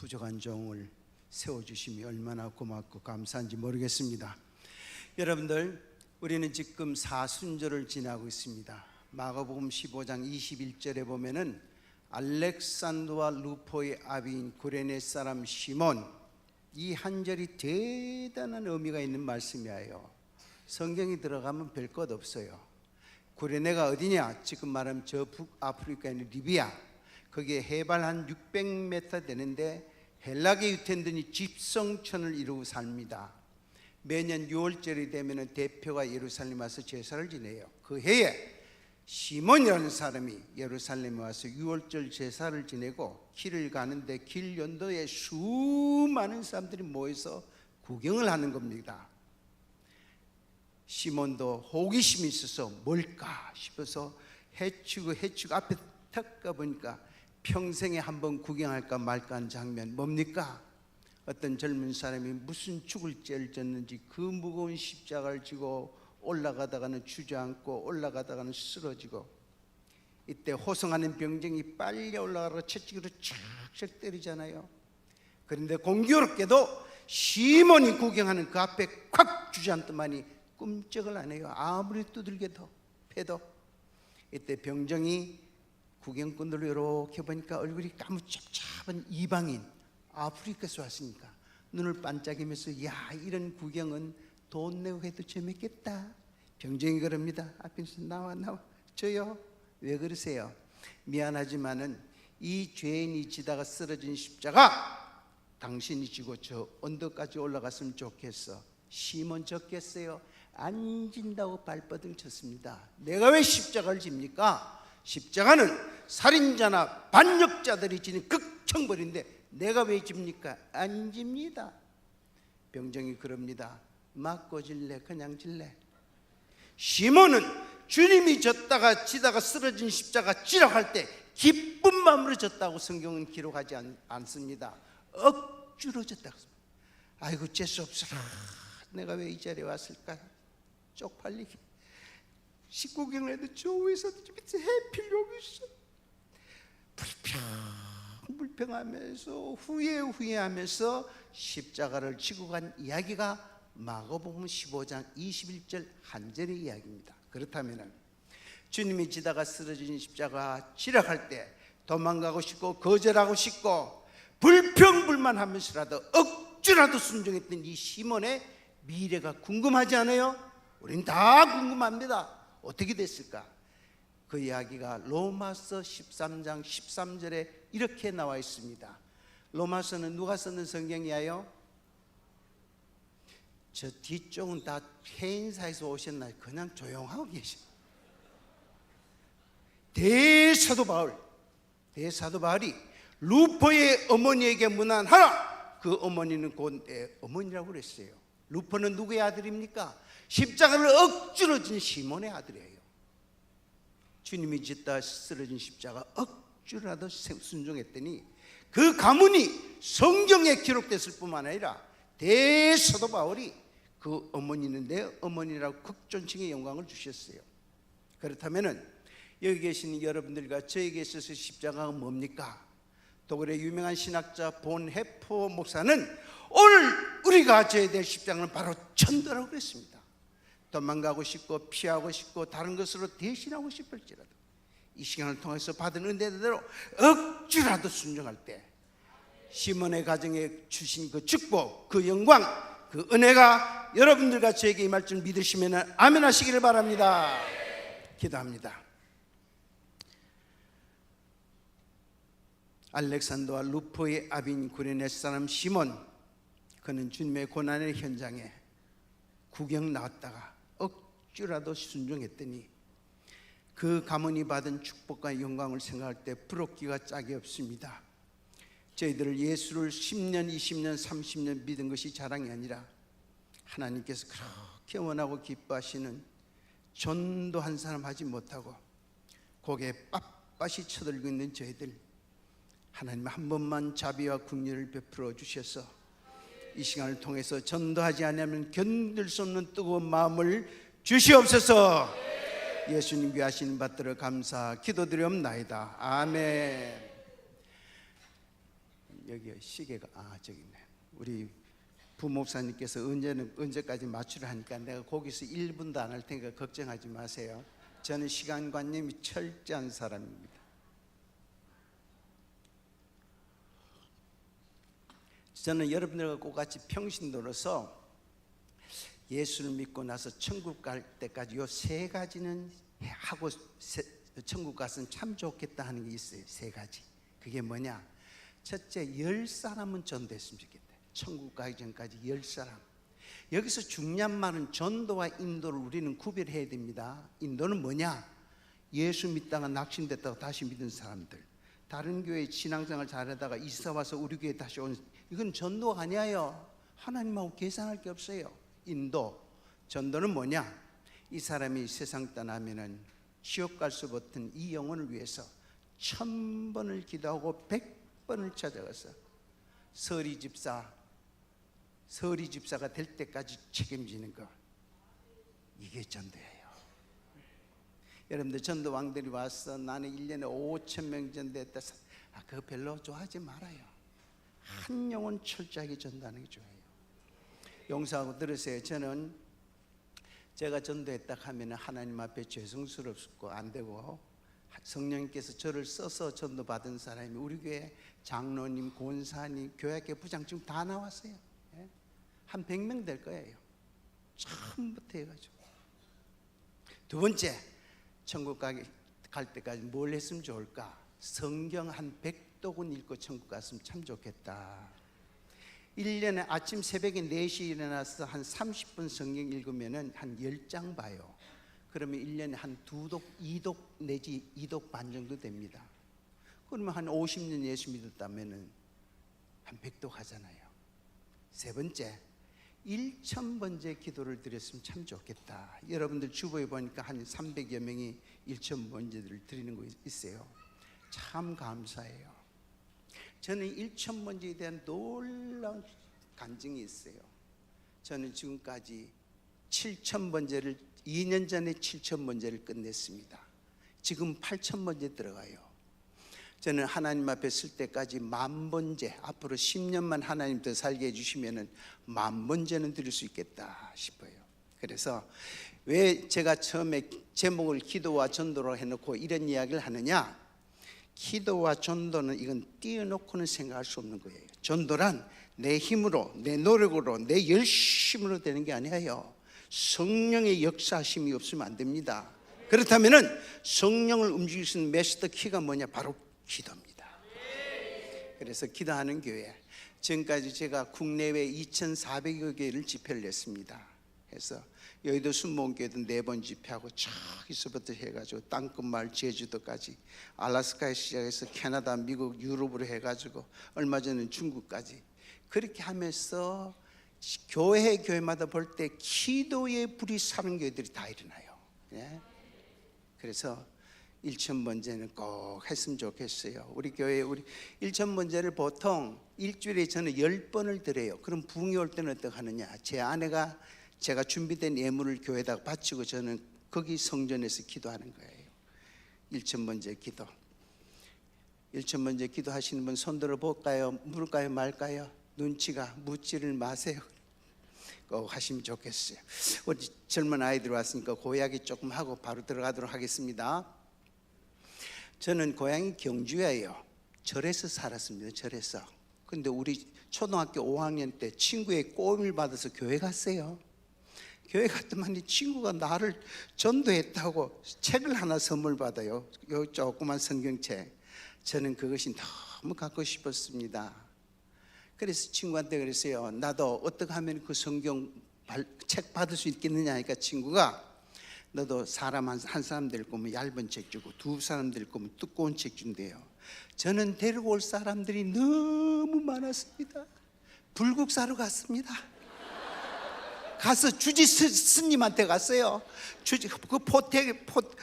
부족한 종을 세워주심이 얼마나 고맙고 감사한지 모르겠습니다. 여러분들, 우리는 지금 사순절을 지나고 있습니다. 마가복음 15장 21절에 보면은 알렉산더와 루포의 아비인 구레네 사람 시몬, 이 한 절이 대단한 의미가 있는 말씀이에요. 성경이 들어가면 별 것 없어요. 구레네가 어디냐? 지금 말하면 저 북아프리카에 있는 리비아, 거기에 해발 한 600m 되는데 헬라계 유태인들이 집성촌을 이루고 삽니다. 매년 6월절이 되면 대표가 예루살렘 와서 제사를 지내요. 그 해에 시몬이라는 사람이 예루살렘에 와서 6월절 제사를 지내고 길을 가는데 길 연도에 수많은 사람들이 모여서 구경을 하는 겁니다. 시몬도 호기심이 있어서 뭘까 싶어서 해치고 앞에 탁 가보니까 평생에 한번 구경할까 말까 한 장면, 뭡니까? 어떤 젊은 사람이 무슨 죽을 죄를 졌는지 그 무거운 십자가를 지고 올라가다가는 주저앉고 올라가다가는 쓰러지고, 이때 호송하는 병정이 빨리 올라가서 채찍으로 촥촥 때리잖아요. 그런데 공교롭게도 시몬이 구경하는 그 앞에 콱 주저앉더만이 꿈쩍을 안 해요. 아무리 두들겨도 패도. 이때 병정이 구경꾼들을 이렇게 보니까 얼굴이 까무잡잡한 이방인, 아프리카에서 왔으니까 눈을 반짝이면서, 야, 이런 구경은 돈 내고 해도 재밌겠다. 병정이 그럽니다. 앞에서 나와 저요. 왜 그러세요? 미안하지만은 이 죄인이 지다가 쓰러진 십자가 당신이 지고 저 언덕까지 올라갔으면 좋겠어. 시몬 졌겠어요? 안 진다고 발버둥 쳤습니다. 내가 왜 십자가를 집니까? 십자가는 살인자나 반역자들이 지는 극형벌인데 내가 왜 집니까? 안 집니다. 병정이 그럽니다. 맞고 질래? 그냥 질래? 시몬은 주님이 졌다가 지다가 쓰러진 십자가 지락할 때 기쁜 마음으로 졌다고 성경은 기록하지 않습니다. 억지로 졌다고. 아이고 재수 없어라. 내가 왜 이 자리에 왔을까? 쪽팔리게. 식구경을 해도 저 위에서 저 밑에 해필 여기 있어. 불평하면서 후회하면서 십자가를 지고 간 이야기가 마가복음 15장 21절 한 절의 이야기입니다. 그렇다면 주님이 지다가 쓰러진 십자가 지락할 때 도망가고 싶고 거절하고 싶고 불평불만하면서라도 억지라도 순종했던 이 시몬의 미래가 궁금하지 않아요? 우린 다 궁금합니다. 어떻게 됐을까? 그 이야기가 로마서 13장 13절에 이렇게 나와 있습니다. 로마서는 누가 쓰는 성경이에요? 저 뒤쪽은 다 해인사에서 오셨나요? 그냥 조용하고 계셔. 대사도 바울이 루포의 어머니에게 문안하라. 그 어머니는 곧 내 어머니라고 그랬어요. 루포는 누구의 아들입니까? 십자가를 억지로 진 시몬의 아들이에요. 주님이 짓다 쓰러진 십자가 억지로라도 순종했더니 그 가문이 성경에 기록됐을 뿐만 아니라 대사도 바울이 그 어머니는 내 어머니라고 극존칭의 영광을 주셨어요. 그렇다면 여기 계신 여러분들과 저에게 있어서 십자가가 뭡니까? 독일의 유명한 신학자 본 헤퍼 목사는 오늘 우리가 져야 될 십자가는 바로 전도라고 그랬습니다. 도망가고 싶고 피하고 싶고 다른 것으로 대신하고 싶을지라도 이 시간을 통해서 받은 은혜대로 억지라도 순종할 때 시몬의 가정에 주신 그 축복, 그 영광, 그 은혜가 여러분들과 저에게 임할 줄 믿으시면 아멘 하시기를 바랍니다. 기도합니다. 알렉산더와 루포의 아비인 구레네 사람 시몬, 그는 주님의 고난의 현장에 구경 나왔다가 억지라도 순종했더니 그 가문이 받은 축복과 영광을 생각할 때 부럽기가 짝이 없습니다. 저희들을 예수를 10년, 20년, 30년 믿은 것이 자랑이 아니라 하나님께서 그렇게 원하고 기뻐하시는 전도한 사람 하지 못하고 고개에 빳빳이 쳐들고 있는 저희들, 하나님 한 번만 자비와 긍휼을 베풀어 주셔서 이 시간을 통해서 전도하지 않으면 견딜 수 없는 뜨거운 마음을 주시옵소서. 예수님 귀하신 받들어 감사 기도드리옵나이다. 아멘. 여기 시계가 저기 있네. 우리 부목사님께서 언제까지 맞추려 하니까 내가 거기서 1분도 안 할 테니까 걱정하지 마세요. 저는 시간관념이 철저한 사람입니다. 저는 여러분들과 똑같이 평신도로서 예수를 믿고 나서 천국 갈 때까지 요 세 가지는 하고 천국 갔으면 참 좋겠다 하는 게 있어요. 세 가지. 그게 뭐냐? 첫째, 10사람은 전도했으면 좋겠다. 천국 가기 전까지 10사람. 여기서 중요한 말은 전도와 인도를 우리는 구별해야 됩니다. 인도는 뭐냐? 예수 믿다가 낙심됐다가 다시 믿은 사람들, 다른 교회 신앙생활 잘하다가 이사 와서 우리 교회 다시 온, 이건 전도가 아니에요. 하나님하고 계산할 게 없어요. 인도, 전도는 뭐냐? 이 사람이 세상 떠나면은 지옥 갈 수 없던 이 영혼을 위해서 1000번을 기도하고 100번을 찾아가서 서리 집사가 될 때까지 책임지는 거, 이게 전도예요. 여러분들 전도 왕들이 와서 나는 1년에 5,000명 전도했다, 그거 별로 좋아하지 말아요. 한 영혼 철저하게 전도하는 게 좋아요. 용서하고 들으세요. 제가 전도했다 하면 하나님 앞에 죄송스럽고 안 되고, 성령님께서 저를 써서 전도받은 사람이 우리 교회 장로님, 권사님, 교회학교 부장 지금 다 나왔어요. 한 100명 될 거예요. 처음부터 해가지고. 두 번째, 천국 갈 때까지 뭘 했으면 좋을까? 성경 한 100독은 읽고 천국 갔으면 참 좋겠다. 1년에 아침 새벽에 4시에 일어나서 한 30분 성경 읽으면 한 10장 봐요. 그러면 1년에 한 2독, 2독 내지 2독 반 정도 됩니다. 그러면 한 50년 예수 믿었다면 한 100독 하잖아요. 세 번째, 1,000번째 기도를 드렸으면 참 좋겠다. 여러분들 주보에 보니까 한 300여 명이 1,000번째를 드리는 거 있어요. 참 감사해요. 저는 1,000번째에 대한 놀라운 간증이 있어요. 저는 지금까지 7,000번째를 2년 전에 7,000번째를 끝냈습니다. 지금 8,000번째 들어가요. 저는 하나님 앞에 쓸 때까지 10,000번째, 앞으로 10년만 하나님 더 살게 해주시면 10,000번째는 드릴 수 있겠다 싶어요. 그래서 왜 제가 처음에 제목을 기도와 전도로 해놓고 이런 이야기를 하느냐? 기도와 전도는 이건 띄워놓고는 생각할 수 없는 거예요. 전도란 내 힘으로, 내 노력으로, 내 열심으로 되는 게 아니에요. 성령의 역사심이 없으면 안 됩니다. 그렇다면은 성령을 움직일 수 있는 마스터 키가 뭐냐? 바로 기도입니다. 그래서 기도하는 교회, 지금까지 제가 국내외 2,400여 개를 집회를 했습니다. 그래서 여의도 순복음교회도 4번 집회하고 저기서부터 해가지고 땅끝마을 제주도까지, 알래스카에 시작해서 캐나다, 미국, 유럽으로 해가지고 얼마 전에는 중국까지, 그렇게 하면서 교회마다 볼 때 기도의 불이 사는 교회들이 다 일어나요. 그래서 1,000번째는 꼭 했으면 좋겠어요. 우리 교회 1,000번째를 보통 일주일에 저는 10번을 드려요. 그럼 부흥이 올 때는 어떻게 하느냐? 제 아내가 제가 준비된 예물을 교회에다가 바치고 저는 거기 성전에서 기도하는 거예요. 1,000번째 기도. 1,000번째 기도 하시는 분 손 들어 볼까요? 물을까요? 말까요? 눈치가 묻지를 마세요. 꼭 하시면 좋겠어요. 우리 젊은 아이들 왔으니까 고이야기 조금 하고 바로 들어가도록 하겠습니다. 저는 고향이 경주예요. 절에서 살았습니다. 절에서. 근데 우리 초등학교 5학년 때 친구의 꼬임을 받아서 교회 갔어요. 교회 갔더니 친구가 나를 전도했다고 책을 하나 선물 받아요. 요 조그만 성경책. 저는 그것이 너무 갖고 싶었습니다. 그래서 친구한테 그랬어요. 나도 어떻게 하면 그 성경 책 받을 수 있겠느냐 하니까 친구가, 너도 사람 한 사람 될 거면 얇은 책 주고 두 사람 될 거면 두꺼운 책 준대요. 저는 데리고 올 사람들이 너무 많았습니다. 불국 사러 갔습니다. 가서 주지 스님한테 갔어요. 그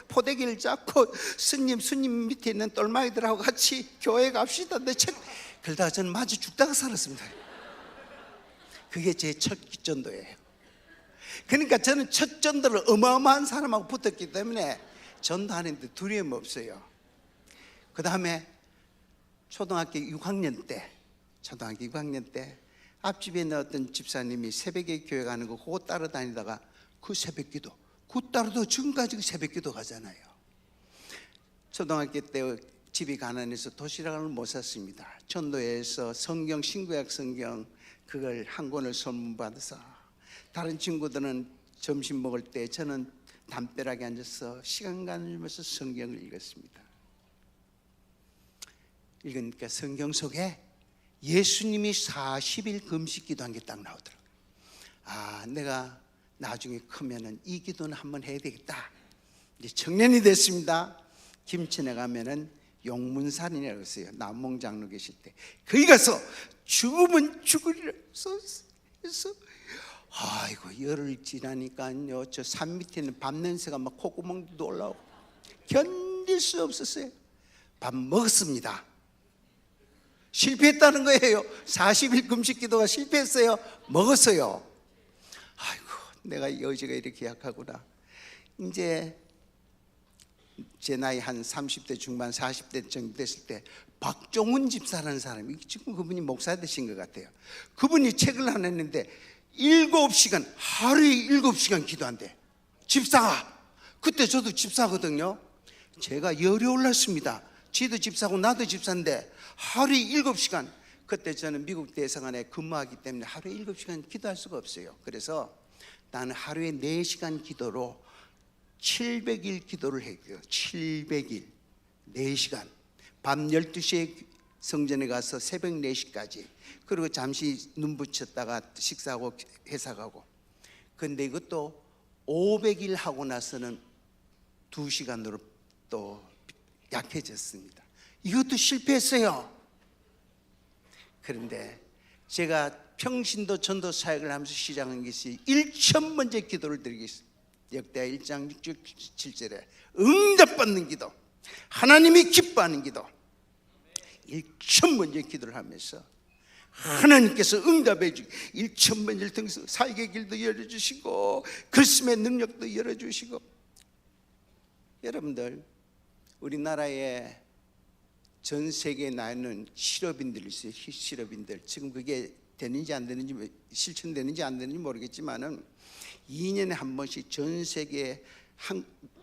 포대기를 잡고 스님 밑에 있는 똘마이들하고 같이 교회 갑시다. 내 책 그러다가 저는 마주 죽다가 살았습니다. 그게 제 첫 전도예요. 그러니까 저는 첫 전도를 어마어마한 사람하고 붙었기 때문에 전도하는데 두려움 없어요. 그 다음에 초등학교 6학년 때 초등학교 6학년 때 앞집에 있는 어떤 집사님이 새벽에 교회 가는 거 그거 따라다니다가 그 새벽기도 그 따라도 지금까지 그 새벽기도 가잖아요. 초등학교 때 집이 가난해서 도시락을 못 샀습니다. 전도회에서 성경 신구약 성경 그걸 한 권을 선물받아서 다른 친구들은 점심 먹을 때 저는 담벼락에 앉아서 시간 가누면서 성경을 읽었습니다. 읽으니까 성경 속에 예수님이 40일 금식 기도한 게 딱 나오더라고요. 아, 내가 나중에 크면은 이 기도는 한번 해야 되겠다. 이제 청년이 됐습니다. 김천에 가면은 용문산이라고 했어요. 남몽 장로 계실 때 거기 가서 죽으면 죽으리라 해서 아이고 열흘 지나니까요 저 산 밑에는 밥 냄새가 막 콧구멍도 올라오고 견딜 수 없었어요. 밥 먹었습니다. 실패했다는 거예요. 40일 금식 기도가 실패했어요. 먹었어요. 아이고 내가 여지가 이렇게 약하구나. 이제 제 나이 한 30대 중반 40대 정도 됐을 때 박종훈 집사라는 사람이 지금 그분이 목사 되신 것 같아요. 그분이 책을 하나 냈는데 7시간 하루에 7시간 기도한대. 집사가 그때 저도 집사거든요. 제가 열이 올랐습니다. 지도 집사고 나도 집사인데 하루에 7시간. 그때 저는 미국 대사관에 근무하기 때문에 하루에 7시간 기도할 수가 없어요. 그래서 나는 하루에 4시간 기도로 700일 기도를 했고요. 700일 4시간 밤 12시에 성전에 가서 새벽 4시까지 그리고 잠시 눈 붙였다가 식사하고 회사 가고. 근데 이것도 500일 하고 나서는 2시간으로 또 약해졌습니다. 이것도 실패했어요. 그런데 제가 평신도 전도 사역을 하면서 시작한 것이 1,000번째 기도를 드리겠습니다. 역대하 1장 6절 7절에 응답받는 기도, 하나님이 기뻐하는 기도, 1,000번째 기도를 하면서 하나님께서 응답해 주고 1,000번째를 통해서 사역의 길도 열어주시고 글씀의 능력도 열어주시고. 여러분들 우리나라에 전 세계에 나는 실업인들이 있어요. 실업인들. 지금 그게 되는지 안 되는지 실천되는지 안 되는지 모르겠지만은 2년에 한 번씩 전 세계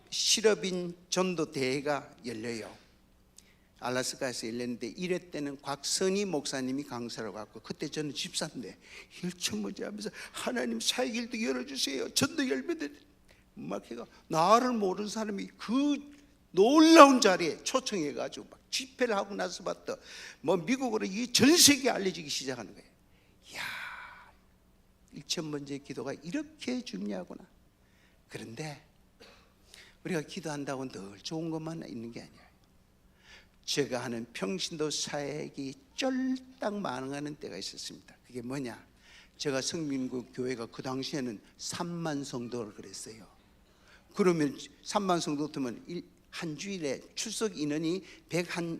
실업인 전도 대회가 열려요. 알라스카에서 열렸는데 1회 때는 곽선희 목사님이 강사로 갔고 그때 저는 집사인데 1,000번째 하면서 하나님 사역일도 열어주세요. 전도 열매들 막 해가 나를 모르는 사람이 그 놀라운 자리에 초청해가지고 막 집회를 하고 나서부터 뭐 미국으로 이 전 세계에 알려지기 시작하는 거예요. 이야, 1,000번째 기도가 이렇게 중요하구나. 그런데 우리가 기도한다고 늘 좋은 것만 있는 게 아니에요. 제가 하는 평신도 사역이 쫄딱 망하는 때가 있었습니다. 그게 뭐냐? 제가 성민구 교회가 그 당시에는 3만 성도를 그랬어요. 그러면 3만 성도 되면 한 주일에 출석 인원이 12,000명,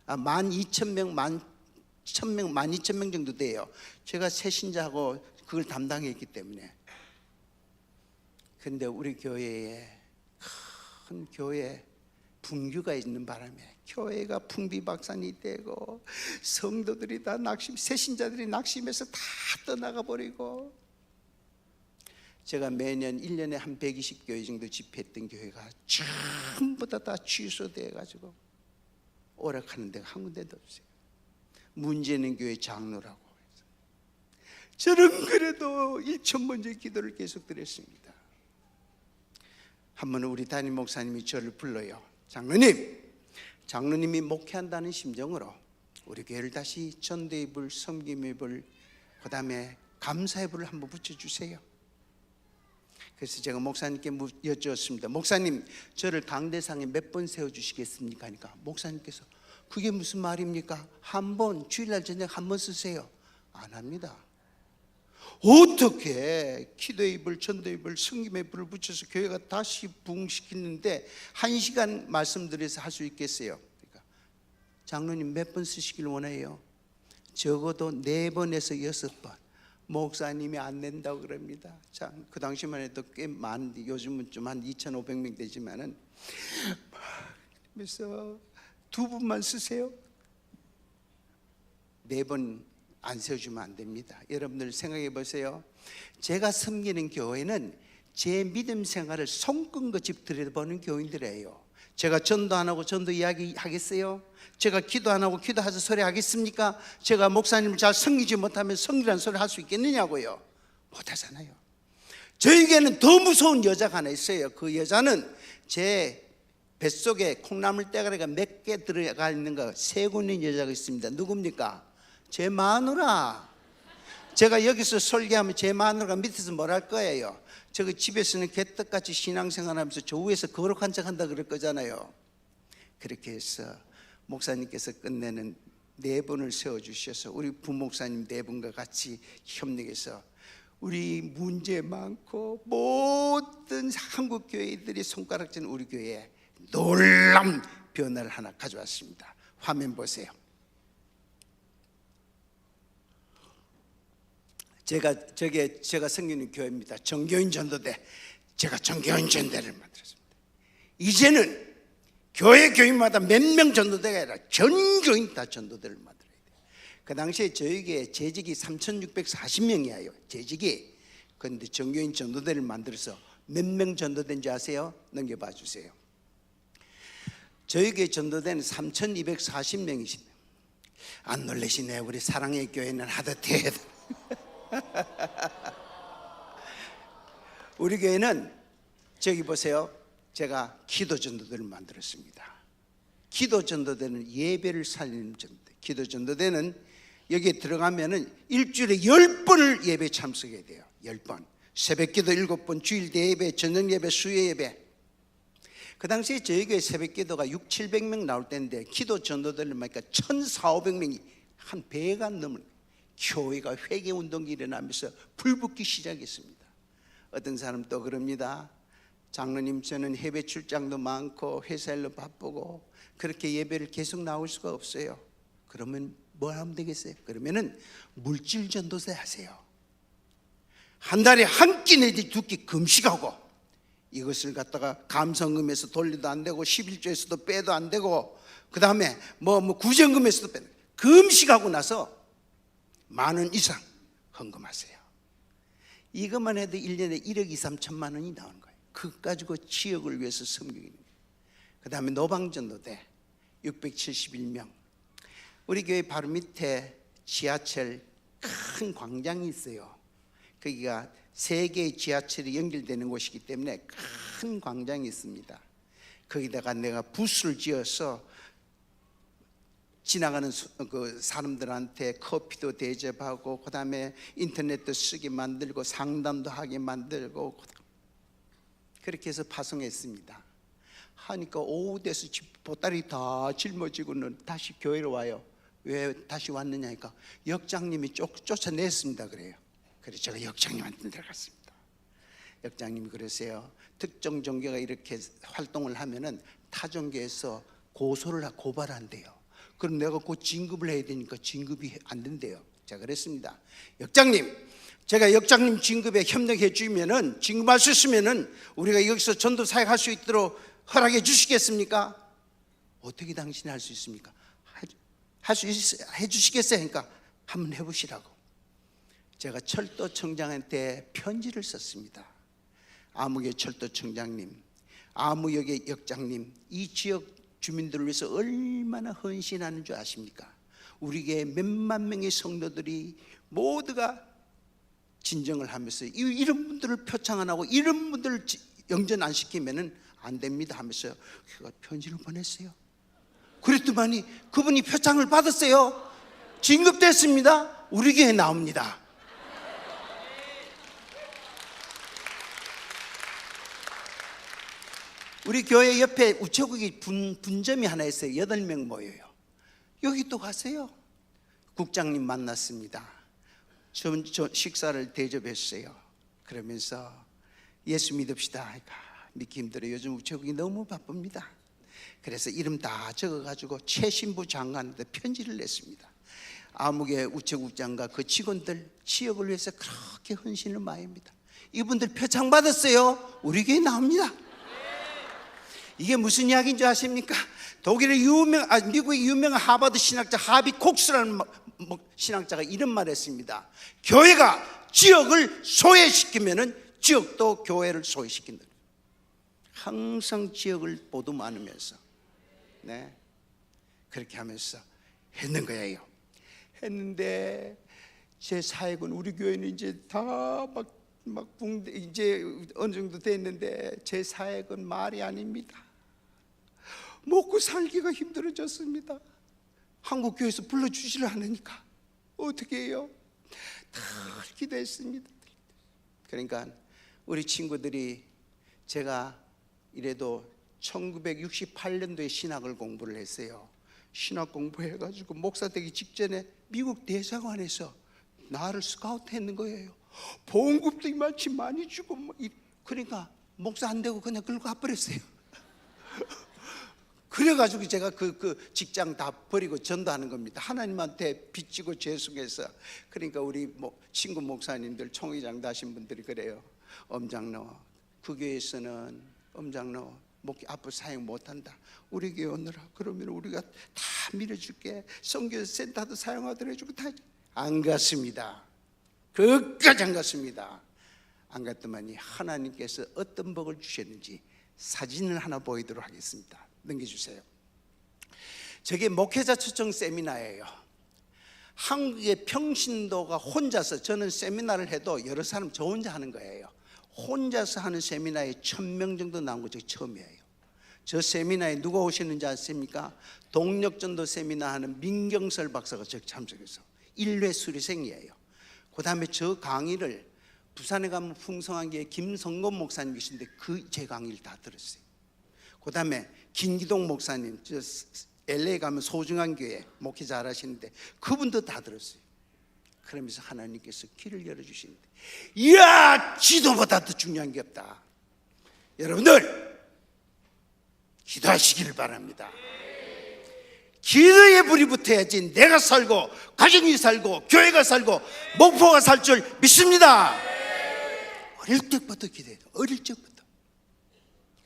11,000명, 12,000명 정도 돼요. 제가 새신자하고 그걸 담당했기 때문에. 그런데 우리 교회에 큰 교회 분규가 있는 바람에 교회가 풍비박산이 되고 성도들이 다 새신자들이 낙심해서 다 떠나가 버리고, 제가 매년 1년에 한 120교회 정도 집회했던 교회가 전부 다 취소돼 가지고 오락하는 데가 한 군데도 없어요. 문제는 교회 장로라고 해서 저는 그래도 1,000번째 기도를 계속 드렸습니다. 한 번은 우리 담임 목사님이 저를 불러요. 장로님이 목회한다는 심정으로 우리 교회를 다시 전도의 불, 섬김의 불, 그 다음에 감사의 불을 한번 붙여주세요. 그래서 제가 목사님께 여쭈었습니다. 목사님, 저를 강대상에 몇 번 세워주시겠습니까? 하니까 목사님께서 그게 무슨 말입니까? 한 번, 주일날 저녁 한 번 쓰세요. 안 합니다. 어떻게 기도의 불, 전도의 불, 섬김의 불을 붙여서 교회가 다시 부흥시키는데 1시간 말씀드려서 할 수 있겠어요? 그러니까 장로님 몇 번 쓰시길 원해요? 적어도 4번에서 6번. 목사님이 안 낸다고 그럽니다. 자, 그 당시만 해도 꽤 많은데 요즘은 좀 한 2,500명 되지만은 그래서 2분만 쓰세요. 4번 안 세워주면 안 됩니다. 여러분들 생각해 보세요. 제가 섬기는 교회는 제 믿음 생활을 손끝같이 들여다보는 교인들이에요. 제가 전도 안 하고 전도 이야기 하겠어요? 제가 기도 안 하고 기도하자 소리 하겠습니까? 제가 목사님을 잘 섬기지 못하면 섬기라는 소리 할 수 있겠느냐고요? 못하잖아요. 저에게는 더 무서운 여자가 하나 있어요. 그 여자는 제 뱃속에 콩나물 대가리가 몇 개 들어가 있는 거 세고 있는 여자가 있습니다. 누굽니까? 제 마누라. 제가 여기서 설교하면 제 마누라가 밑에서 뭘 할 거예요? 저거 집에서는 개떡같이 신앙생활하면서 저 위에서 거룩한 척 한다 그럴 거잖아요. 그렇게 해서 목사님께서 끝내는 4분을 세워주셔서 우리 부목사님 4분과 같이 협력해서 우리 문제 많고 모든 한국 교회들이 손가락질 우리 교회에 놀라운 변화를 하나 가져왔습니다. 화면 보세요. 제가 섬기는 교회입니다. 정교인 전도대. 제가 정교인 전도대를 만들었습니다. 이제는 교회마다 몇 명 전도대가 아니라 전 교인 다 전도대를 만들어야 돼요. 그 당시에 저에게 재직이 3,640명이에요. 재직이. 그런데 정교인 전도대를 만들어서 몇 명 전도대인지 아세요? 넘겨봐 주세요. 저에게 전도대는 3,240명이십니다. 안 놀라시네요. 우리 사랑의 교회는 하듯해. 우리 교회는 저기 보세요. 제가 기도 전도대를 만들었습니다. 기도 전도대는 예배를 살리는 전도대. 기도 전도대는 여기에 들어가면은 일주일에 10번을 예배 참석해야 돼요. 10번. 새벽기도 7번, 주일 대예배, 저녁 예배, 수요 예배. 그 당시에 저희 교회 새벽기도가 600-700명 나올 때인데 기도 전도대를 보니까 1,400-500명이 한 배가 넘는 교회가 회개운동이 일어나면서 불붙기 시작했습니다. 어떤 사람 또 그럽니다. 장로님, 저는 해외 출장도 많고 회사 일로 바쁘고 그렇게 예배를 계속 나올 수가 없어요. 그러면 뭐 하면 되겠어요? 그러면은 물질 전도대 하세요. 한 달에 한 끼 내지 2끼 금식하고 이것을 갖다가 감성금에서 돌리도 안 되고 11조에서도 빼도 안 되고 그 다음에 뭐 구정금에서도 빼도 금식하고 나서 10,000원 이상 헌금하세요. 이것만 해도 1년에 1억 2, 3천만 원이 나오는 거예요. 그거 가지고 지역을 위해서 섬기는 거예요. 그 다음에 노방전도대 671명. 우리 교회 바로 밑에 지하철 큰 광장이 있어요. 거기가 3개의 지하철이 연결되는 곳이기 때문에 큰 광장이 있습니다. 거기다가 내가 부스를 지어서 지나가는 그 사람들한테 커피도 대접하고 그 다음에 인터넷도 쓰게 만들고 상담도 하게 만들고 그렇게 해서 파송했습니다. 하니까 오후 돼서 보따리 다 짊어지고는 다시 교회로 와요. 왜 다시 왔느냐 하니까 역장님이 쫓아냈습니다 그래요. 그래서 제가 역장님한테 들어갔습니다. 역장님이 그러세요. 특정 종교가 이렇게 활동을 하면은 타 종교에서 고발한대요. 그럼 내가 곧 진급을 해야 되니까 진급이 안 된대요. 제가 그랬습니다. 역장님, 제가 역장님 진급에 협력해 주면은 진급할 수 있으면은 우리가 여기서 전도 사역할 수 있도록 허락해 주시겠습니까? 어떻게 당신이 할 수 있습니까? 해 주시겠어요? 그러니까 한번 해보시라고. 제가 철도청장한테 편지를 썼습니다. 아무개 철도청장님, 아무역의 역장님, 이 지역 주민들을 위해서 얼마나 헌신하는 줄 아십니까? 우리 교회 몇만 명의 성도들이 모두가 진정을 하면서 이런 분들을 표창 안 하고 이런 분들을 영전 안 시키면은 안 됩니다 하면서 그가 편지를 보냈어요. 그랬더니 그분이 표창을 받았어요. 진급됐습니다. 우리 교회에 나옵니다. 우리 교회 옆에 우체국이 분점이 하나 있어요. 8명 모여요. 여기 또 가세요. 국장님 만났습니다. 저 식사를 대접했어요. 그러면서 예수 믿읍시다. 믿기 힘들어요. 요즘 우체국이 너무 바쁩니다. 그래서 이름 다 적어가지고 최신부 장관한테 편지를 냈습니다. 아무개 우체국장과 그 직원들 지역을 위해서 그렇게 헌신을 많이 합니다. 이분들 표창 받았어요. 우리 교회 나옵니다. 이게 무슨 이야기인 줄 아십니까? 미국의 유명한 하버드 신학자 하비 콕스라는 신학자가 이런 말을 했습니다. 교회가 지역을 소외시키면은 지역도 교회를 소외시킨다. 항상 지역을 보듬으면서 네, 그렇게 하면서 했는 거예요. 했는데 제 사역은 우리 교회는 이제 다 막 붕대 이제 어느 정도 됐는데 제 사역은 말이 아닙니다. 먹고 살기가 힘들어졌습니다. 한국 교회에서 불러주지를 않으니까 어떻게 해요? 다 기도했습니다. 그러니까 우리 친구들이 제가 이래도 1968년도에 신학을 공부를 했어요. 신학 공부해가지고 목사 되기 직전에 미국 대사관에서 나를 스카우트 했는 거예요. 보험금도 이만치 많이 주고 그러니까 목사 안 되고 그냥 끌고 가버렸어요. 그래가지고 제가 그 직장 다 버리고 전도하는 겁니다. 하나님한테 빚지고 죄송해서. 그러니까 우리 친구 목사님들 총회장 다신 분들이 그래요. 엄장로 그 교회에서는 엄장로 목회 앞으로 사역 못한다. 우리 교회 오느라 그러면 우리가 다 밀어줄게. 선교센터도 사용하도록 해주고 다. 안 갔습니다. 끝까지 안 갔습니다. 안 갔더만이 하나님께서 어떤 복을 주셨는지 사진을 하나 보이도록 하겠습니다. 넘겨주세요. 저게 목회자 초청 세미나예요. 한국의 평신도가 혼자서, 저는 세미나를 해도 여러 사람 저 혼자 하는 거예요. 혼자서 하는 세미나에 1000명 정도 나온 거 저게 처음이에요. 저 세미나에 누가 오셨는지 아십니까? 동력전도 세미나 하는 민경설 박사가 저기 참석해서 1회 수료생이에요. 그 다음에 저 강의를 부산에 가면 풍성한 게 김성곤 목사님 계신데 제 강의를 다 들었어요. 그 다음에 김기동 목사님, 저 LA 가면 소중한 교회 목회 잘하시는데 그분도 다 들었어요. 그러면서 하나님께서 길을 열어주시는데, 이야, 기도보다 더 중요한 게 없다. 여러분들 기도하시기를 바랍니다. 기도의 불이 붙어야지 내가 살고 가정이 살고 교회가 살고 목포가 살 줄 믿습니다. 어릴 때부터 기도해요. 어릴 적부터.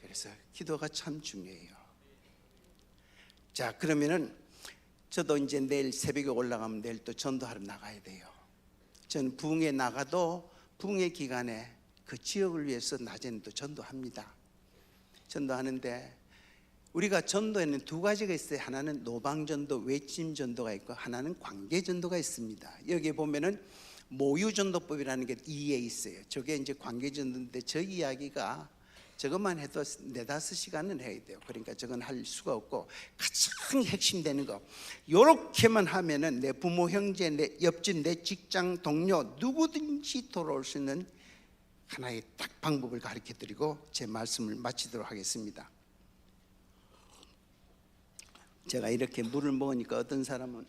그래서 기도가 참 중요해요. 자, 그러면은 저도 이제 내일 새벽에 올라가면 내일 또 전도하러 나가야 돼요. 저는 부흥에 나가도 부흥의 기간에 그 지역을 위해서 낮에는 또 전도합니다. 전도하는데 우리가 전도에는 두 가지가 있어요. 하나는 노방전도, 외침전도가 있고 하나는 관계전도가 있습니다. 여기 보면은 모유전도법이라는 게 2에 있어요. 저게 이제 관계전도인데 저 이야기가 저것만 해도 4-5시간은 해야 돼요. 그러니까 저건 할 수가 없고 가장 핵심되는 거 요렇게만 하면은 내 부모, 형제, 내 옆집, 내 직장 동료 누구든지 돌아올 수 있는 하나의 딱 방법을 가르쳐 드리고 제 말씀을 마치도록 하겠습니다. 제가 이렇게 물을 먹으니까 어떤 사람은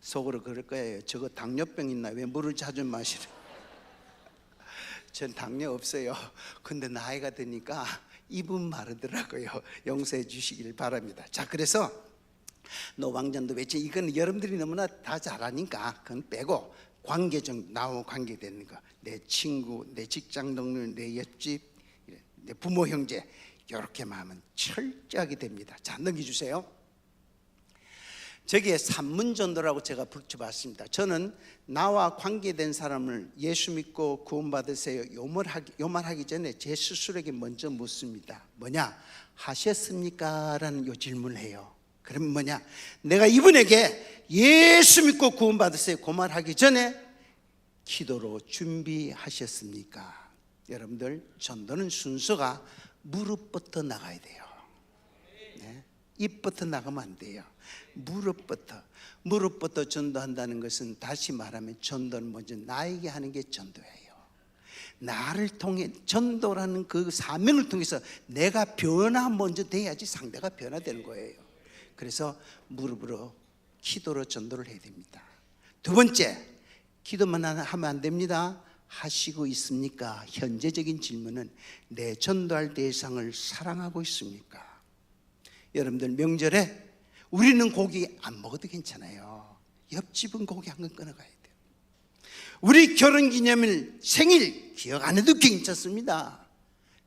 속으로 그럴 거예요. 저거 당뇨병 있나? 왜 물을 자주 마시래? 전 당뇨 없어요. 근데 나이가 드니까 입은 마르더라고요. 용서해 주시길 바랍니다. 자, 그래서 노방전도 외치, 이건 여러분들이 너무나 다 잘하니까 그건 빼고 관계적, 나와 관계되는 거, 내 친구, 내 직장 동료, 내 옆집, 내 부모, 형제, 이렇게만 하면 철저하게 됩니다. 자, 넘겨주세요. 저기에 산문전도라고 제가 붙여봤습니다. 저는 나와 관계된 사람을 예수 믿고 구원받으세요 요 말하기 전에 제 스스로에게 먼저 묻습니다. 뭐냐? 하셨습니까? 라는 요 질문을 해요. 그러면 뭐냐? 내가 이분에게 예수 믿고 구원받으세요 그 말하기 전에 기도로 준비하셨습니까? 여러분들, 전도는 순서가 무릎부터 나가야 돼요. 네? 입부터 나가면 안 돼요. 무릎부터 전도한다는 것은 다시 말하면 전도는 먼저 나에게 하는 게 전도예요. 나를 통해 전도라는 그 사명을 통해서 내가 변화 먼저 돼야지 상대가 변화되는 거예요. 그래서 무릎으로 기도로 전도를 해야 됩니다. 두 번째, 기도만 하면 안 됩니다. 하시고 있습니까? 현재적인 질문은 내 전도할 대상을 사랑하고 있습니까? 여러분들, 명절에 우리는 고기 안 먹어도 괜찮아요. 옆집은 고기 한 건 끊어가야 돼요. 우리 결혼기념일, 생일 기억 안 해도 괜찮습니다.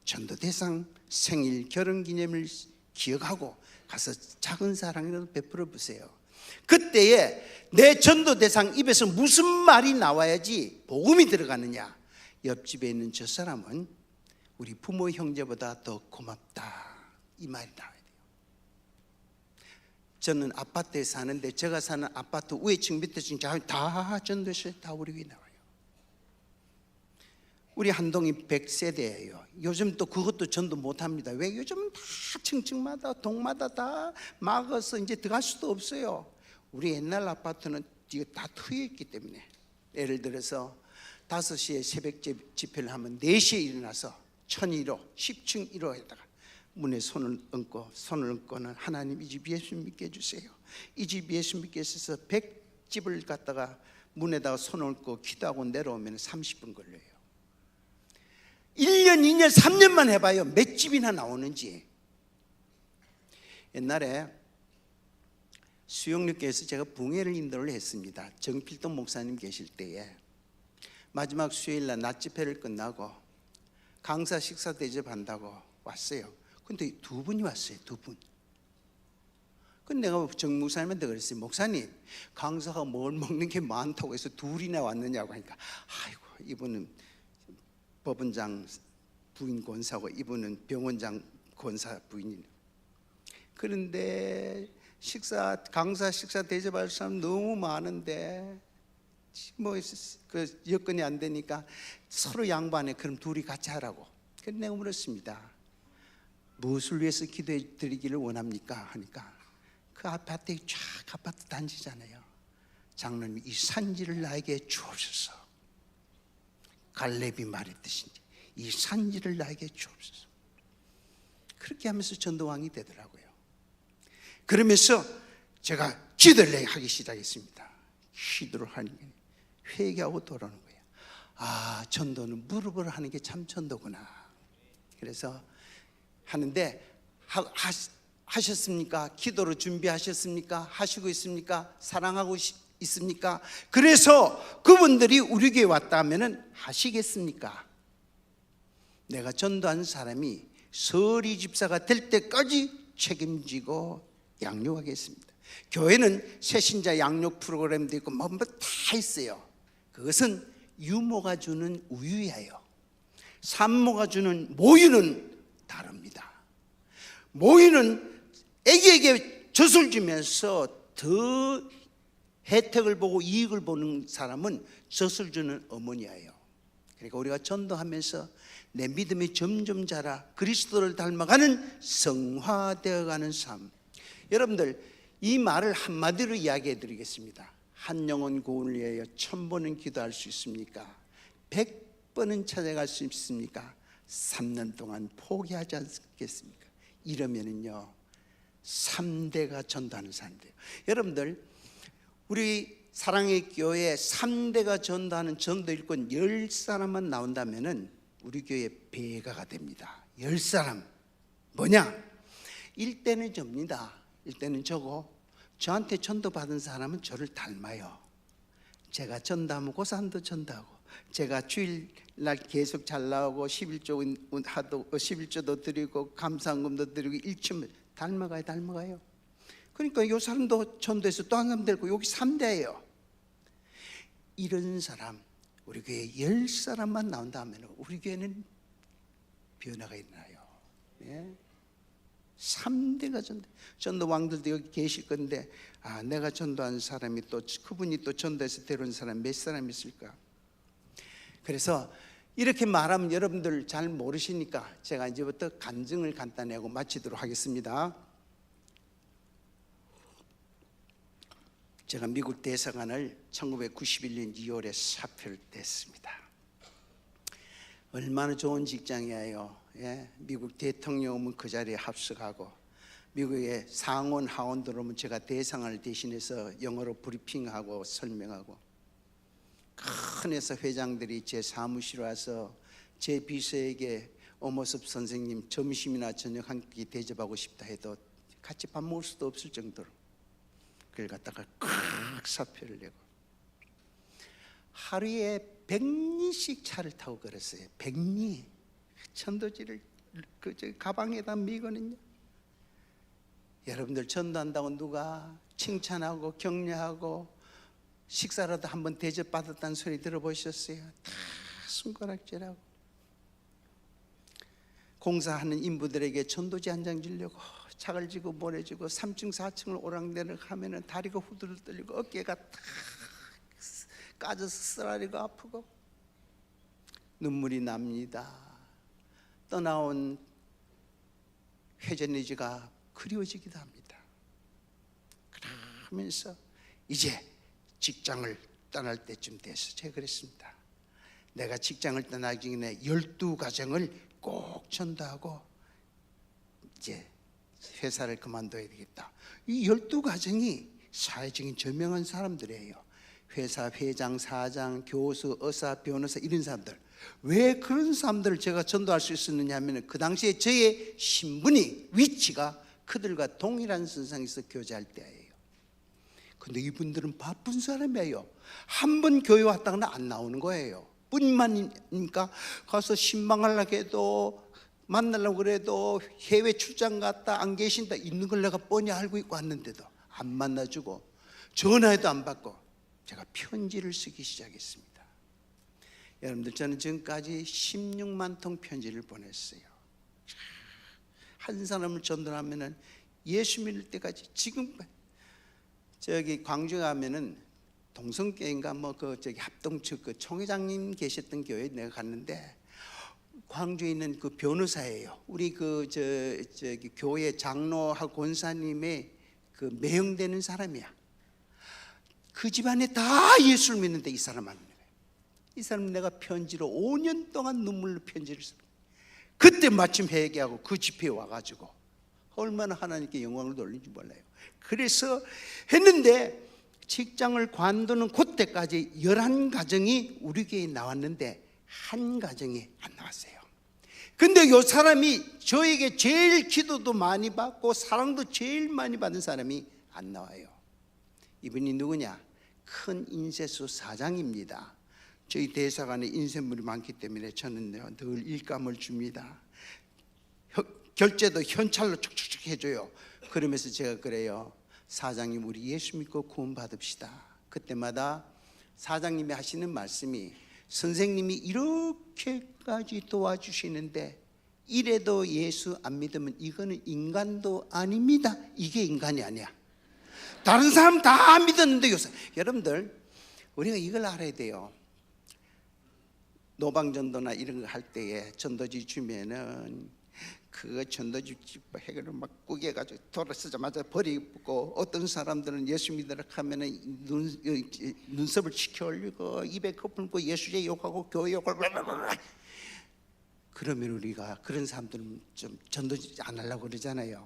전도 대상 생일, 결혼기념일 기억하고 가서 작은 사랑이라도 베풀어 보세요. 그때에 내 전도 대상 입에서 무슨 말이 나와야지 복음이 들어가느냐? 옆집에 있는 저 사람은 우리 부모 형제보다 더 고맙다, 이 말이 나와야 돼요. 저는 아파트에 사는데 제가 사는 아파트 위층 밑에층 다 전도했어요. 다 우리 교회 나와요. 우리 한동이 100세대예요. 요즘 또 그것도 전도 못합니다. 왜? 요즘은 다 층층마다 동마다 다 막아서 이제 들어갈 수도 없어요. 우리 옛날 아파트는 이거 다 트여 있기 때문에, 예를 들어서 5시에 새벽 집회를 하면 4시에 일어나서 1001호 10층 1호에다가 문에 손을 얹고는 하나님 이 집 예수 믿게 해주세요. 이 집 예수 믿게 해서 100집을 갖다가 문에다가 손을 얹고 기도하고 내려오면 30분 걸려요. 1년, 2년, 3년만 해봐요. 몇 집이나 나오는지. 옛날에 수영님께서 제가 붕해를 인도를 했습니다. 정필동 목사님 계실 때에 마지막 수요일날 낮 집회를 끝나고 강사 식사 대접한다고 왔어요. 근데 2분이 왔어요. 2분. 근데 내가 정 목사님한테 그랬어요. 목사님, 강사가 뭘 먹는 게 많다고 해서 2이나 왔느냐고 하니까, 아이고, 이분은 법원장 부인 권사고 이분은 병원장 권사 부인이네. 그런데 강사 식사 대접할 사람 너무 많은데 그 여건이 안 되니까 서로 양반에 그럼 2이 같이 하라고. 그래서 내가 물었습니다. 무엇을 위해서 기도해 드리기를 원합니까? 하니까 그 아파트에 쫙 아파트 단지잖아요. 장로님이 이 산지를 나에게 주옵소서. 갈렙이 말했듯이 이 산지를 나에게 주옵소서. 그렇게 하면서 전도왕이 되더라고요. 그러면서 제가 기도를 하기 시작했습니다. 기도를 하는 게 회개하고 돌아오는 거예요. 아, 전도는 무릎으로 하는 게 참 전도구나. 그래서 하는데 하셨습니까? 기도로 준비하셨습니까? 하시고 있습니까? 사랑하고 있습니까? 그래서 그분들이 우리 교회 왔다 하면은 하시겠습니까? 내가 전도한 사람이 서리 집사가 될 때까지 책임지고 양육하겠습니다. 교회는 새신자 양육 프로그램도 있고 뭐 다 있어요. 그것은 유모가 주는 우유예요. 산모가 주는 모유는 다릅니다. 모유는 애기에게 젖을 주면서 더 혜택을 보고 이익을 보는 사람은 젖을 주는 어머니예요. 그러니까 우리가 전도하면서 내 믿음이 점점 자라 그리스도를 닮아가는 성화되어가는 삶. 여러분들, 이 말을 한마디로 이야기해 드리겠습니다. 한 영혼 구원을 위하여 1000번은 기도할 수 있습니까? 100번은 찾아갈 수 있습니까? 3년 동안 포기하지 않겠습니까? 이러면은요 3대가 전도하는 사람들이에요. 여러분들, 우리 사랑의 교회에 3대가 전도하는 전도 일꾼 10사람만 나온다면은 우리 교회 배가가 됩니다. 10사람. 뭐냐? 1대는 접니다. 1대는 저고, 저한테 전도 받은 사람은 저를 닮아요. 제가 전도하면 고산도 전도하고, 제가 주일날 계속 잘 나오고 11조도 드리고 감사금도 드리고 일침을 닮아가요. 그러니까 이 사람도 전도해서 또 한 사람 되고 여기 3대예요. 이런 사람, 우리 교회에 10사람만 나온다면 우리 교회는 변화가 일어나요. 예? 3대가 전도 왕들도 여기 계실 건데, 아, 내가 전도한 사람이 또 그분이 또 전도해서 데려온 사람 몇 사람 있을까? 그래서 이렇게 말하면 여러분들 잘 모르시니까 제가 이제부터 간증을 간단히 하고 마치도록 하겠습니다. 제가 미국 대사관을 1991년 2월에 사표를 냈습니다. 얼마나 좋은 직장이에요. 예? 미국 대통령 오면 그 자리에 합석하고, 미국의 상원 하원들 오면 제가 대상을 대신해서 영어로 브리핑하고 설명하고, 큰 회사 회장들이 제 사무실에 와서 제 비서에게 오모섭 선생님 점심이나 저녁 한 끼 대접하고 싶다 해도 같이 밥 먹을 수도 없을 정도로 그걸 갖다가 꽉 사표를 내고, 하루에 100리씩 차를 타고 걸었어요. 100리. 천도지를 그 가방에다 미거든요. 여러분들 전도한다고 누가 칭찬하고 격려하고 식사라도 한번 대접받았다는 소리 들어보셨어요? 다 손가락질하고 공사하는 인부들에게 전도지 한 장 주려고 작을 지고 모래 지고 3층 4층을 오랑내리락 하면은 다리가 후들을 떨리고 어깨가 다 까져서 쓰라리고 아프고 눈물이 납니다. 떠나온 회전의지가 그리워지기도 합니다. 그러면서 이제 직장을 떠날 때쯤 돼서 제가 그랬습니다. 내가 직장을 떠나기 전에 12가정을 꼭 전도하고 이제 회사를 그만둬야 되겠다. 이 12가정이 사회적인 저명한 사람들이에요. 회사 회장, 사장, 교수, 의사, 변호사 이런 사람들. 왜 그런 사람들을 제가 전도할 수 있었느냐 하면 그 당시에 저의 신분이, 위치가 그들과 동일한 선상에서 교제할 때예요. 근데 이분들은 바쁜 사람이에요. 한 번 교회 왔다가는 안 나오는 거예요. 뿐만이니까 가서 신방하려고 해도 만나려고 그래도 해외 출장 갔다 안 계신다 있는 걸 내가 뻔히 알고 있고 왔는데도 안 만나주고 전화해도 안 받고 제가 편지를 쓰기 시작했습니다. 여러분들, 저는 지금까지 16만 통 편지를 보냈어요. 한 사람을 전도하면은 예수 믿을 때까지. 지금 저기 광주에 가면은 동성교회인가 저기 합동 측 그 총회장님 계셨던 교회에 내가 갔는데 광주에 있는 그 변호사예요. 우리 저기 교회 장로하고 권사님의 그 매형되는 사람이야. 그 집안에 다 예수를 믿는데 이 사람 안 믿어요. 이 사람 내가 편지로 5년 동안 눈물로 편지를 써. 그때 마침 회개하고 그 집회에 와가지고 얼마나 하나님께 영광을 돌리는지 몰라요. 그래서 했는데 직장을 관두는 그때까지 11가정이 우리 교회에 나왔는데 한 가정이 안 나왔어요. 근데 이 사람이 저에게 제일 기도도 많이 받고 사랑도 제일 많이 받은 사람이 안 나와요. 이분이 누구냐? 큰 인쇄소 사장입니다. 저희 대사관에 인쇄물이 많기 때문에 저는 늘 일감을 줍니다. 결제도 현찰로 촉촉촉 해줘요. 그러면서 제가 그래요. 사장님, 우리 예수 믿고 구원 받읍시다. 그때마다 사장님이 하시는 말씀이, 선생님이 이렇게까지 도와주시는데 이래도 예수 안 믿으면 이거는 인간도 아닙니다. 이게 인간이 아니야. 다른 사람 다 믿었는데 요새 여러분들, 우리가 이걸 알아야 돼요. 노방전도나 이런 거 할 때에 전도지 주면은 그 전도지 해결을 막 꾸겨가지고 돌아서자마자 버리고, 어떤 사람들은 예수 믿으라 하면은 눈썹을 치켜 올리고 입에 거품고 예수제 욕하고 교회 욕을 그러면 우리가 그런 사람들은 좀 전도지 안 하려고 그러잖아요.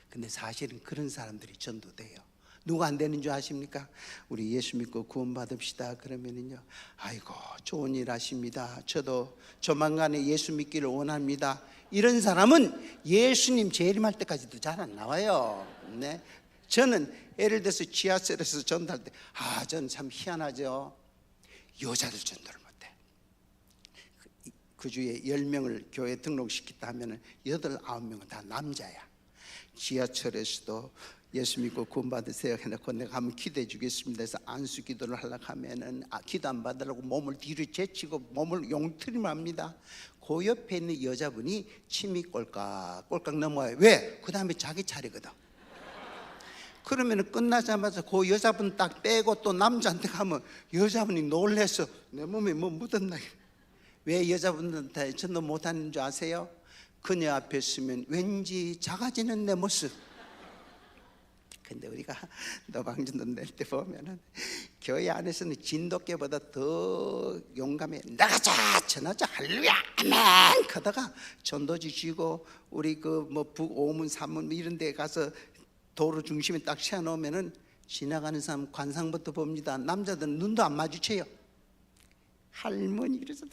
근데 사실은 그런 사람들이 전도돼요. 누가 안 되는 줄 아십니까? 우리 예수 믿고 구원 받읍시다 그러면은요, 아이고 좋은 일 하십니다. 저도 조만간에 예수 믿기를 원합니다. 이런 사람은 예수님 재림할 때까지도 잘 안 나와요. 네? 저는 예를 들어서 지하철에서 전도할 때 저는 참 희한하죠. 여자들 전도를 못해. 그 주에 10명을 교회에 등록시켰다 하면은 8, 9명은 다 남자야. 지하철에서도 예수 믿고 구원 받으세요 해놓고 내가 한번 기도해 주겠습니다 해서 안수 기도를 하려고 하면은 기도 안 받으려고 몸을 뒤로 제치고 몸을 용트림 합니다. 그 옆에 있는 여자분이 침이 꼴깍꼴깍 넘어와요. 왜? 그 다음에 자기 차례거든. 그러면은 끝나자마자 그 여자분 딱 빼고 또 남자한테 가면 여자분이 놀래서 내 몸에 뭐 묻었나. 왜 여자분들한테 전도 못하는 줄 아세요? 그녀 앞에 서면 왠지 작아지는 내 모습. 근데 우리가 노방전도 낼 때 보면은 교회 안에서는 진돗개보다 더 용감해. 나가자 전하자 할렐루야 아멘 하다가 전도지 쥐고 우리 북오문 삼문 이런 데 가서 도로 중심에 딱 세워놓으면은 지나가는 사람 관상부터 봅니다. 남자들은 눈도 안 마주쳐요. 할머니 그래서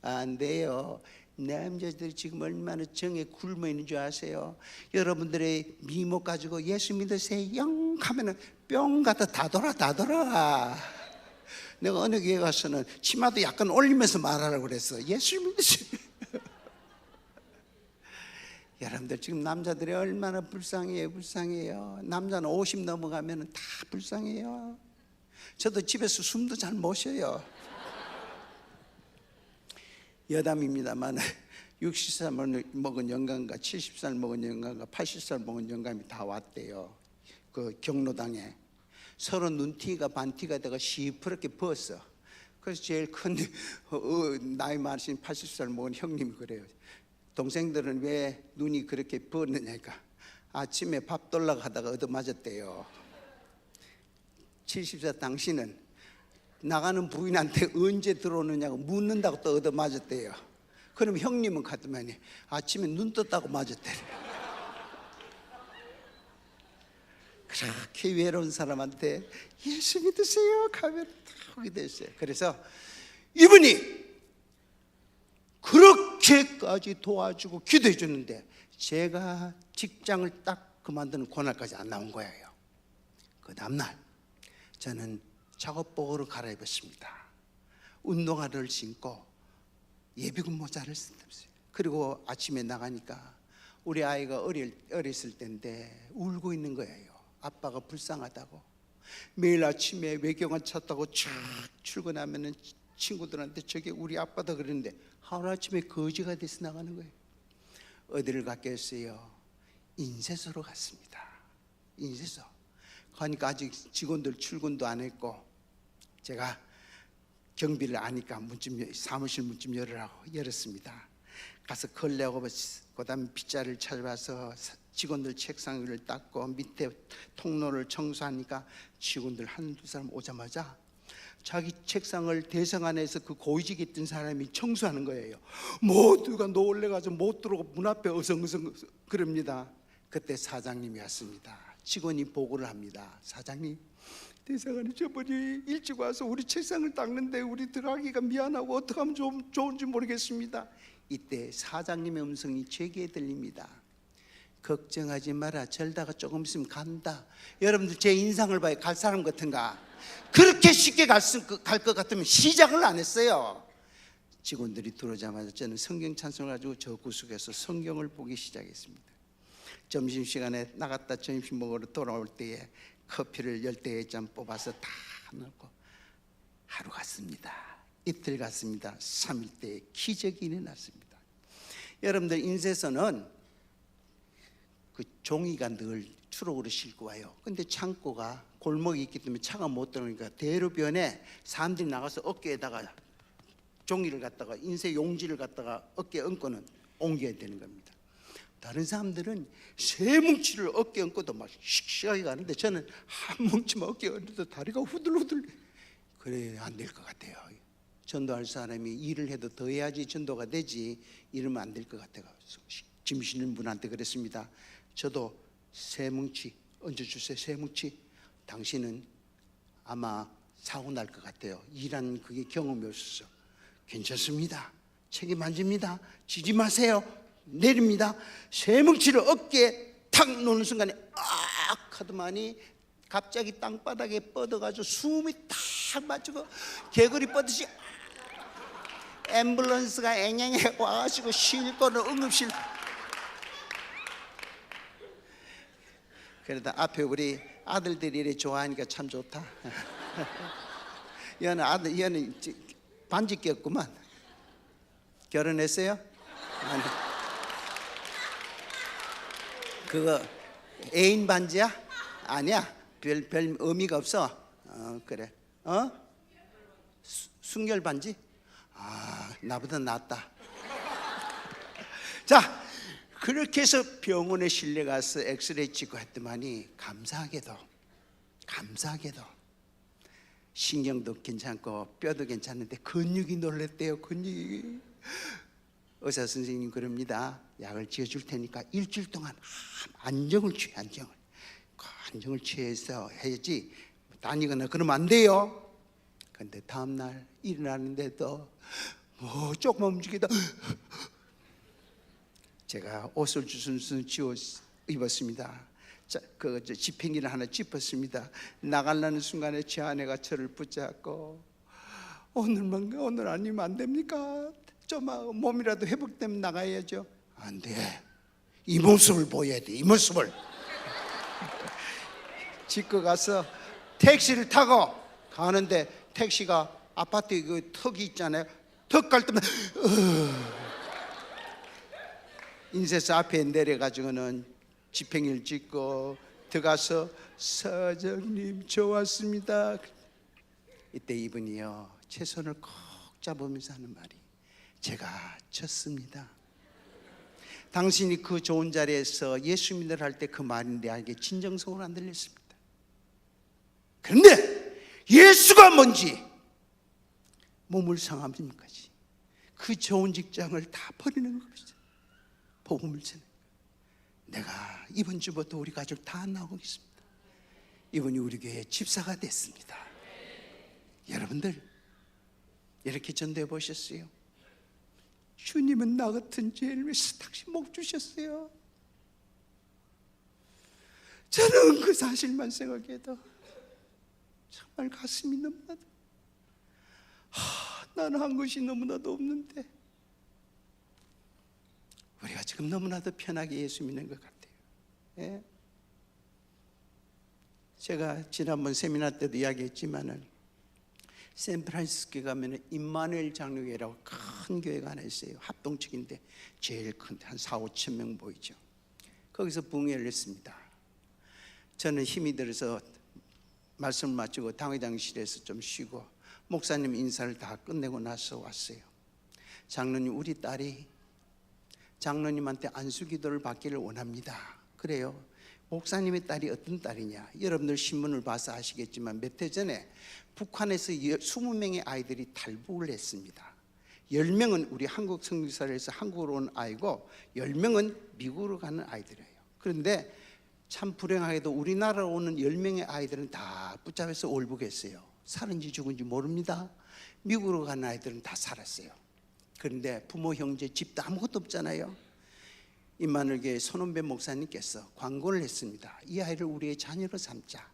안 돼요. 남자들이 지금 얼마나 정에 굶어 있는 줄 아세요? 여러분들의 미모 가지고 예수 믿으세요 영 하면은 뿅 갖다 다 돌아. 내가 어느 교회 가서는 치마도 약간 올리면서 말하라고 그랬어. 예수 믿으세요. 여러분들 지금 남자들이 얼마나 불쌍해요. 남자는 50 넘어가면 다 불쌍해요. 저도 집에서 숨도 잘 못 쉬어요. 여담입니다만 60살 먹은 영감과 70살 먹은 영감과 80살 먹은 영감이 다 왔대요. 그 경로당에 서로 눈티가 반티가 되고 시퍼렇게 부었어. 그래서 제일 큰 나이 많으신 80살 먹은 형님이 그래요. 동생들은 왜 눈이 그렇게 부었느냐니까 아침에 밥 돌라고 하다가 얻어맞았대요. 70살 당신은 나가는 부인한테 언제 들어오느냐고 묻는다고 또 얻어맞았대요. 그럼 형님은 가더만이 아침에 눈 떴다고 맞았대요. 그렇게 외로운 사람한테 예수 믿으세요 가면 하게 됐어요. 그래서 이분이 그렇게까지 도와주고 기도해 주는데 제가 직장을 딱 그만두는 그날까지 안 나온 거예요. 그 다음날 저는 작업복으로 갈아입었습니다. 운동화를 신고 예비군 모자를 썼어요. 그리고 아침에 나가니까 우리 아이가 어렸을 때인데 울고 있는 거예요. 아빠가 불쌍하다고. 매일 아침에 외경을 찼다고 쫙 출근하면은 친구들한테 저게 우리 아빠다 그러는데 하루아침에 거지가 돼서 나가는 거예요. 어디를 갔겠어요? 인쇄소로 갔습니다. 인쇄소 가니까 아직 직원들 출근도 안 했고 제가 경비를 아니까 사무실 문 좀 열으라고 열었습니다. 가서 걸레하고 그다음에 빗자루를 찾아와서 직원들 책상 위를 닦고 밑에 통로를 청소하니까 직원들 한두 사람 오자마자 자기 책상을 대성안에서 그 고위직에 있던 사람이 청소하는 거예요. 모두가 놀래가지고 못 들어오고 문 앞에 어성어성 그럽니다. 그때 사장님이 왔습니다. 직원이 보고를 합니다. 사장님, 대성안에 저번에 일찍 와서 우리 책상을 닦는데 우리 들어가기가 미안하고 어떻게 하면 좋은지 모르겠습니다. 이때 사장님의 음성이 제게 들립니다. 걱정하지 마라. 절다가 조금 있으면 간다. 여러분들 제 인상을 봐요. 갈 사람 같은가? 그렇게 쉽게 갈 것 같으면 시작을 안 했어요. 직원들이 들어오자마자 저는 성경 찬송을 가지고 저 구석에서 성경을 보기 시작했습니다. 점심시간에 나갔다 점심 먹으러 돌아올 때에 커피를 10대의 뽑아서 다 넣고 하루 갔습니다. 이틀 갔습니다. 3일째에 기적이 일어났습니다. 여러분들 인쇄소는 그 종이가 늘 트럭으로 싣고 와요. 근데 창고가 골목이 있기 때문에 차가 못 들어오니까 대로변에 사람들이 나가서 어깨에다가 종이를 갖다가 인쇄 용지를 갖다가 어깨에 얹고는 옮겨야 되는 겁니다. 다른 사람들은 세 뭉치를 어깨에 얹고도 막 씩씩하게 가는데 저는 한 뭉치만 어깨에 얹어도 다리가 후들후들. 그래 안 될 것 같아요. 전도할 사람이 일을 해도 더 해야지 전도가 되지 이러면 안 될 것 같아요. 짐 실는 분한테 그랬습니다. 저도 세 뭉치 얹어주세요. 세 뭉치. 당신은 아마 사고 날 것 같아요. 일한 그게 경험이 없어서. 괜찮습니다. 책임 안 집니다. 지지 마세요. 내립니다. 세 뭉치를 어깨에 탁 놓는 순간에 악 하더만이 갑자기 땅바닥에 뻗어가지고 숨이 탁 맞추고 개구리 뻗듯이 앰뷸런스가 앵앵해 와가지고 쉴 거는 응급실. 그러다 앞에 우리 아들들이 이래 좋아하니까 참 좋다. 얘는 반지 꼈구만. 결혼했어요? 아니. 그거 애인 반지야? 아니야. 별 의미가 없어. 그래. 순결 반지? 나보다 낫다. 자, 그렇게 해서 병원에 실려 가서 엑스레이 찍고 했더만이 감사하게도 신경도 괜찮고 뼈도 괜찮은데 근육이 놀랬대요. 근육이. 의사 선생님 그럽니다. 약을 지어줄 테니까 일주일 동안 안정을 취해. 안정을 취해서 해야지 다니거나 그러면 안 돼요. 근데 다음날 일어나는데도 뭐 조금만 움직이다 제가 옷을 주순순 지워 입었습니다. 그 지팽이를 하나 짚었습니다. 나가려는 순간에 제 아내가 저를 붙잡고 오늘 아니면 안 됩니까? 좀 몸이라도 회복되면 나가야죠. 안 돼. 이 모습을 보여야 돼. 이 모습을. 짓고 가서 택시를 타고 가는데 택시가 아파트 그 턱이 있잖아요. 턱 갈 때마다 인쇄소 앞에 내려가지고는 집행일 찍고 들어가서 사장님 저 왔습니다. 이때 이분이요 제 손을 꼭 잡으면서 하는 말이 제가 졌습니다. 당신이 그 좋은 자리에서 예수 믿으라 할 때 그 말이 내게 진정성으로 안 들렸습니다. 그런데 예수가 뭔지 몸을 상함입니까지 그 좋은 직장을 다 버리는 것이죠. 복음을 전해. 내가 이번 주부터 우리 가족 다 나오겠습니다. 이분이 우리 교회 집사가 됐습니다. 여러분들 이렇게 전도해 보셨어요? 주님은 나 같은 죄를 위해서 당신 목 주셨어요. 저는 그 사실만 생각해도 정말 가슴이 너무나도 나는 한 것이 너무나도 없는데 우리가 지금 너무나도 편하게 예수 믿는 것 같아요. 예? 제가 지난번 세미나 때도 이야기했지만은 샌프란시스코에 가면은 임마누엘 장로교회라고 큰 교회가 하나 있어요. 합동측인데 제일 큰데 한 4-5천 명 보이죠. 거기서 부흥회를 했습니다. 저는 힘이 들어서 말씀을 마치고 당회장실에서 좀 쉬고 목사님 인사를 다 끝내고 나서 왔어요. 장로님, 우리 딸이 장로님한테 안수기도를 받기를 원합니다. 그래요. 목사님의 딸이 어떤 딸이냐? 여러분들 신문을 봐서 아시겠지만 몇 해 전에 북한에서 20명의 아이들이 탈북을 했습니다. 10명은 우리 한국 성교사에서 한국으로 온 아이고 10명은 미국으로 가는 아이들이에요. 그런데 참 불행하게도 우리나라로 오는 10명의 아이들은 다 붙잡혀서 올북했어요. 살은지 죽은지 모릅니다. 미국으로 가는 아이들은 다 살았어요. 그런데 부모, 형제, 집도 아무것도 없잖아요. 임마누엘교회 손원배 목사님께서 광고를 했습니다. 이 아이를 우리의 자녀로 삼자.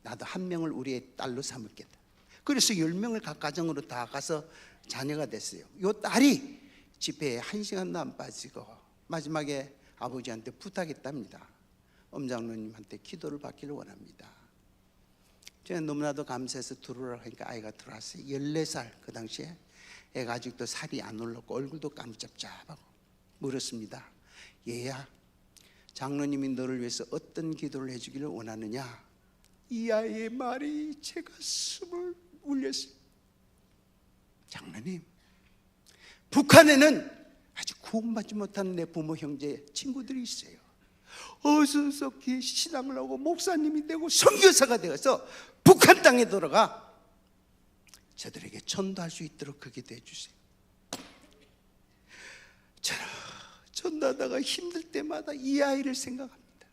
나도 한 명을 우리의 딸로 삼을겠다. 그래서 10명을 각 가정으로 다 가서 자녀가 됐어요. 이 딸이 집회에 1시간도 안 빠지고 마지막에 아버지한테 부탁했답니다. 엄장로님한테 기도를 받기를 원합니다. 제가 너무나도 감사해서 들어오라고 하니까 아이가 들어왔어요. 14살 그 당시에. 애가 아직도 살이 안 올랐고 얼굴도 깜짝잡하고 물었습니다. 얘야, 장로님이 너를 위해서 어떤 기도를 해주기를 원하느냐? 이 아이의 말이 제 가슴을 울렸어요. 장로님, 북한에는 아직 구원받지 못한 내 부모, 형제, 친구들이 있어요. 어서 신앙을 하고 목사님이 되고 선교사가 되어서 북한 땅에 돌아가 저들에게 전도할 수 있도록 그 기도해 주세요. 저는 전도하다가 힘들 때마다 이 아이를 생각합니다.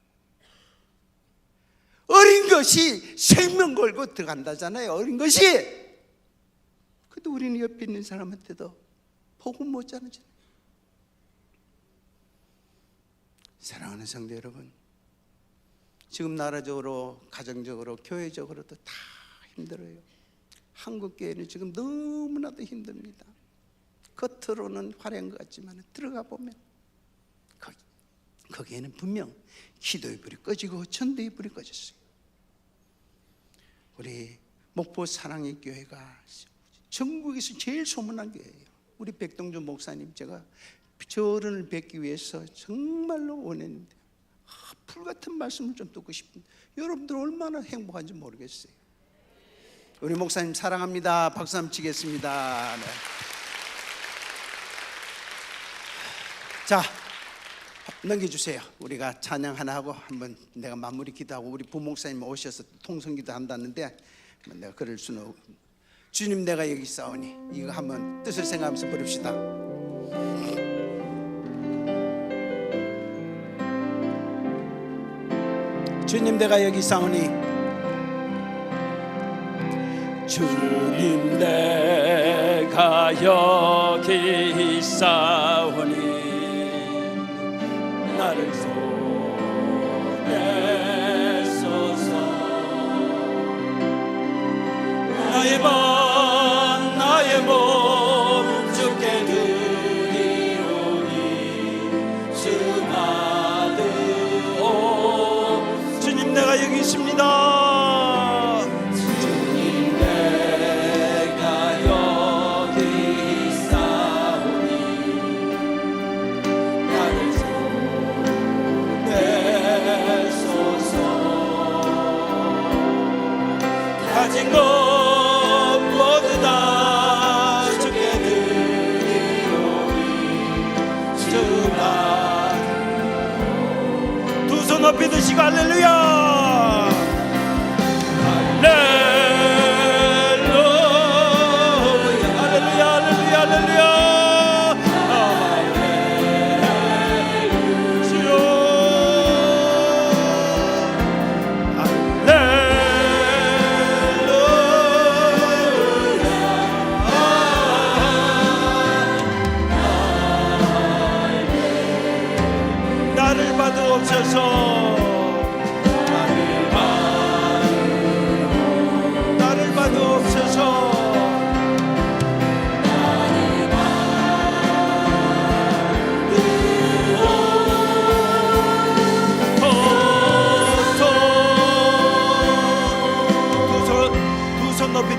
어린 것이 생명 걸고 들어간다잖아요. 어린 것이. 그래도 우리는 옆에 있는 사람한테도 복음 못 전하잖아요. 사랑하는 성도 여러분, 지금 나라적으로, 가정적으로, 교회적으로도 다 힘들어요. 한국 교회는 지금 너무나도 힘듭니다. 겉으로는 화려한 것 같지만 들어가 보면 거기에는 분명 기도의 불이 꺼지고 전도의 불이 꺼졌어요. 우리 목포 사랑의 교회가 전국에서 제일 소문난 교회예요. 우리 백동준 목사님, 제가 저를 뵙기 위해서 정말로 원했는데 불같은 말씀을 좀 듣고 싶은데 여러분들 얼마나 행복한지 모르겠어요. 우리 목사님 사랑합니다. 박수 한번 치겠습니다. 네. 자, 넘겨주세요. 우리가 찬양 하나 하고 한번 내가 마무리 기도하고 우리 부목사님 오셔서 통성기도 한다는데 내가 그럴 수는 없고, 주님 내가 여기 있사오니 이거 한번 뜻을 생각하면서 부릅시다. 주님 내가 여기 있사오니, 주님 내가 여기 있사오니 나를 손에서서 나의 몸 주께 드리오니 주만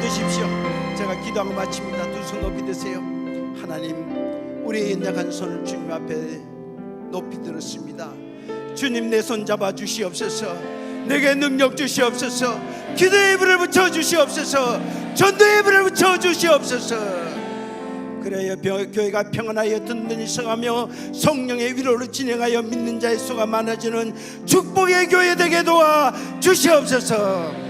주십시오. 제가 기도하고 마칩니다. 두 손 높이 드세요. 하나님, 우리의 연약한 손을 주님 앞에 높이 들었습니다. 주님, 내 손 잡아 주시옵소서. 내게 능력 주시옵소서. 기도의 불을 붙여 주시옵소서. 전도의 불을 붙여 주시옵소서. 그래야 교회가 평안하여 든든히 서가며 성령의 위로로 진행하여 믿는 자의 수가 많아지는 축복의 교회 되게 도와 주시옵소서.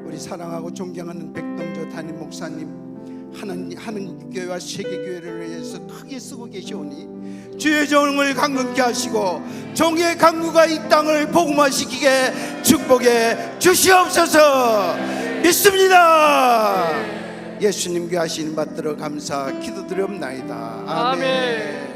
우리 사랑하고 존경하는 백동조 담임 목사님, 한국교회와 세계교회를 위해서 크게 쓰고 계시오니 주의 종을 강건케 하시고 종의 강구가 이 땅을 복음화시키게 축복해 주시옵소서. 믿습니다. 예수님께 하시는 받들어 감사 기도드리옵나이다. 아멘.